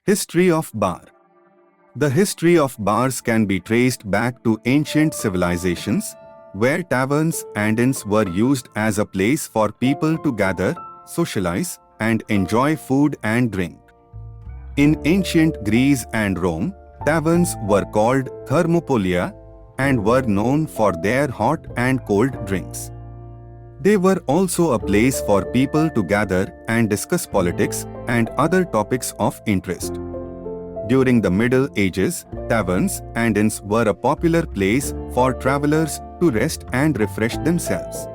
History of bar. The history of bars can be traced back to ancient civilizations, where taverns and inns were used as a place for people to gather, socialize, and enjoy food and drink. In ancient Greece and Rome, taverns were called thermopolia and were known for their hot and cold drinks. They were also a place for people to gather and discuss politics and other topics of interest. During the Middle Ages, taverns and inns were a popular place for travelers to rest and refresh themselves.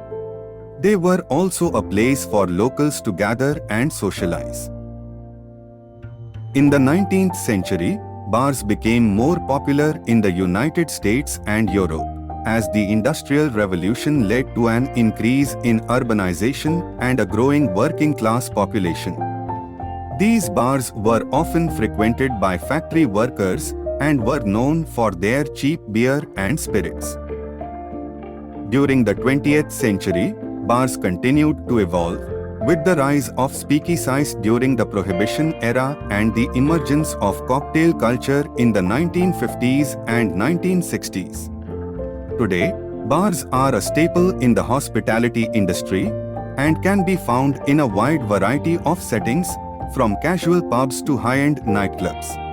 They were also a place for locals to gather and socialize. In the 19th century, bars became more popular in the United States and Europe, as the Industrial Revolution led to an increase in urbanization and a growing working-class population. These bars were often frequented by factory workers and were known for their cheap beer and spirits. During the 20th century, bars continued to evolve, with the rise of speakeasies during the Prohibition era and the emergence of cocktail culture in the 1950s and 1960s. Today, bars are a staple in the hospitality industry and can be found in a wide variety of settings, from casual pubs to high-end nightclubs.